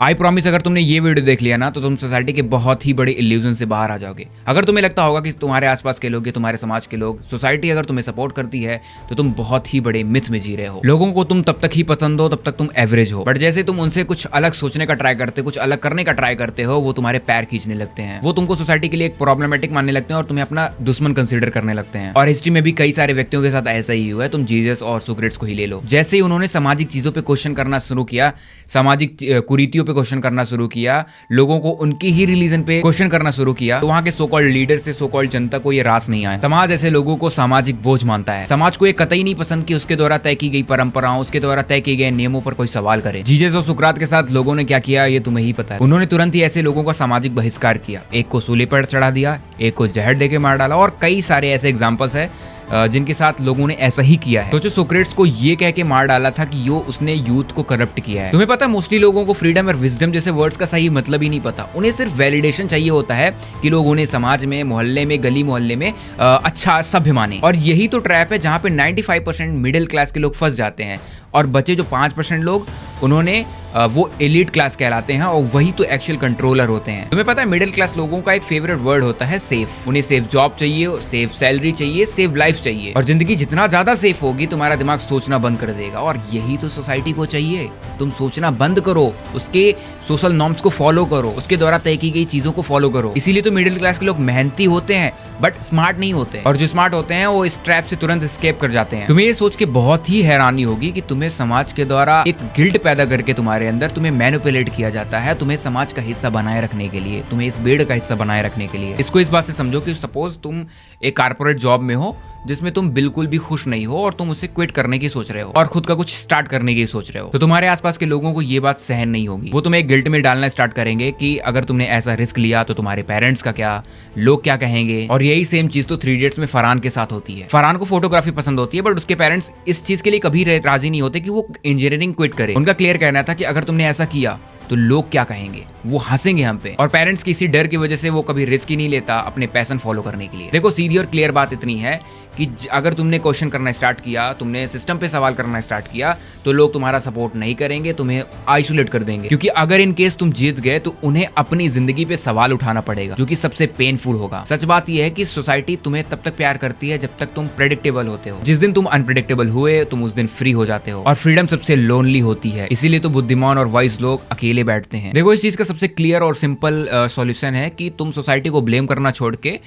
I promise अगर तुमने ये वीडियो देख लिया ना तो तुम सोसाइटी के बहुत ही बड़े इल्यूजन से बाहर आ जाओगे। अगर तुम्हें लगता होगा कि तुम्हारे आसपास के लोग, तुम्हारे समाज के लोग, सोसाइटी अगर तुम्हें सपोर्ट करती है तो तुम बहुत ही बड़े मिथ में जी रहे हो। लोगों को तुम तब तक ही पसंद हो तब तक तुम एवरेज हो, बट जैसे तुम उनसे कुछ अलग सोचने का ट्राई करते हो, कुछ अलग करने का ट्राई करते हो, वो तुम्हारे पैर खींचने लगते हैं। वो तुमको सोसाइटी के लिए एक प्रॉब्लमेटिक मानने लगते हैं और तुम्हें अपना दुश्मन कंसीडर करने लगते हैं। और हिस्ट्री में भी कई सारे व्यक्तियों के साथ ऐसा ही हुआ है। तुम जीसस और सोक्रेट्स को ही ले लो। जैसे ही उन्होंने सामाजिक चीजों पे क्वेश्चन करना शुरू किया, सामाजिक कुरीतियों पे क्वेश्चन करना शुरू किया, लोगों को उनकी ही रिलीजन पे क्वेश्चन करना शुरू किया, तो वहां के सो कॉल्ड लीडर से सो कॉल्ड जनता को ये रास नहीं आया। समाज ऐसे लोगों को सामाजिक बोझ मानता है। समाज को ये कतई नहीं पसंद कि उसके द्वारा तय की गई परंपराओं, उसके द्वारा तय किए गए नियमों पर कोई सवाल करे। जीसस और सुकरात के साथ लोगों ने क्या किया ये तुम्हें ही पता है। उन्होंने तुरंत ही ऐसे लोगों का सामाजिक बहिष्कार किया। एक को सूली पर चढ़ा दिया, एक को जहर देके मार डाला, और कई सारे ऐसे एग्जाम्पल्स है जिनके साथ लोगों ने ऐसा ही किया है। सोचो सोक्रेट्स को ये कह के मार डाला था कि उसने यूथ को करप्ट किया है। तुम्हें पता है मोस्टली लोगों को फ्रीडम और विजडम जैसे वर्ड्स का सही मतलब ही नहीं पता। उन्हें सिर्फ वैलिडेशन चाहिए होता है कि लोग उन्हें समाज में, मोहल्ले में, गली मोहल्ले में अच्छा सभ्य माने। और यही तो ट्रैप है जहां पे 95% मिडिल क्लास के लोग फंस जाते हैं और बचे जो 5% लोग, उन्होंने वो एलिट क्लास कहलाते हैं और वही तो एक्चुअल कंट्रोलर होते हैं। तुम्हें पता है मिडिल क्लास लोगों का एक फेवरेट वर्ड होता है सेफ। उन्हें सेफ जॉब चाहिए, सेफ सैलरी चाहिए, सेफ लाइफ चाहिए। और जिंदगी जितना ज्यादा सेफ होगी तुम्हारा दिमाग सोचना बंद कर देगा। और यही तो सोसाइटी को चाहिए। तुम सोचना बंद करो, उसके सोशल नॉर्म्स को फॉलो करो, उसके द्वारा तय की गई चीजों को फॉलो करो। इसीलिए तो मिडिल क्लास के लोग मेहनती होते हैं बट स्मार्ट नहीं होते, और जो स्मार्ट होते हैं वो इस ट्रैप से तुरंत एस्केप कर जाते हैं। तुम्हें ये सोच के बहुत ही हैरानी होगी कि तुम्हें समाज के द्वारा एक गिल्ट पैदा करके तुम्हारे अंदर तुम्हें मैनिपुलेट किया जाता है, तुम्हें समाज का हिस्सा बनाए रखने के लिए, तुम्हें इस भीड़ का हिस्सा बनाए रखने के लिए। इसको इस बात से समझो कि सपोज तुम एक कारपोरेट जॉब में हो जिसमें तुम बिल्कुल भी खुश नहीं हो और तुम उसे क्विट करने की सोच रहे हो और खुद का कुछ स्टार्ट करने की सोच रहे हो, तो तुम्हारे आसपास के लोगों को ये बात सहन नहीं होगी। वो तुम्हें गिल्ट में डालना स्टार्ट करेंगे कि अगर तुमने ऐसा रिस्क लिया तो तुम्हारे पेरेंट्स का क्या, लोग क्या कहेंगे। और यही सेम चीज तो 3 इडियट्स में फरहान के साथ होती है। फरहान को फोटोग्राफी पसंद होती है बट उसके पेरेंट्स इस चीज के लिए कभी राजी नहीं होते कि वो इंजीनियरिंग क्विट करे। उनका क्लियर कहना था कि अगर तुमने ऐसा किया तो लोग क्या कहेंगे, वो हंसेंगे हम पे। और पेरेंट्स की इसी डर की वजह से वो कभी रिस्क ही नहीं लेता अपने पैशन फॉलो करने के लिए। देखो सीधी और क्लियर बात इतनी है कि अगर तुमने क्वेश्चन करना स्टार्ट किया, तुमने सिस्टम पे सवाल करना स्टार्ट किया, तो लोग तुम्हारा सपोर्ट नहीं करेंगे, तुम्हें आइसोलेट कर देंगे। क्योंकि अगर इन केस तुम जीत गए तो उन्हें अपनी जिंदगी पे सवाल उठाना पड़ेगा, जो कि सबसे पेनफुल होगा। सच बात यह है कि सोसाइटी तुम्हें तब तक प्यार करती है जब तक तुम प्रेडिक्टेबल होते हो। जिस दिन तुम अनप्रेडिक्टेबल हुए तुम उस दिन फ्री हो जाते हो। और फ्रीडम सबसे लोनली होती है, इसीलिए तो बुद्धिमान और वाइज लोग अकेले बैठते हैं। देखो इस चीज का सबसे क्लियर और सिंपल सॉल्यूशन है कि तुम सोसाइटी को ब्लेम करना छोड़ के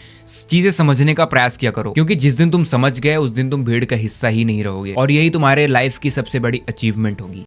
चीजें समझने का प्रयास किया करो। क्योंकि जिस दिन तुम समझ गए उस दिन तुम भीड़ का हिस्सा ही नहीं रहोगे, और यही तुम्हारे लाइफ की सबसे बड़ी अचीवमेंट होगी।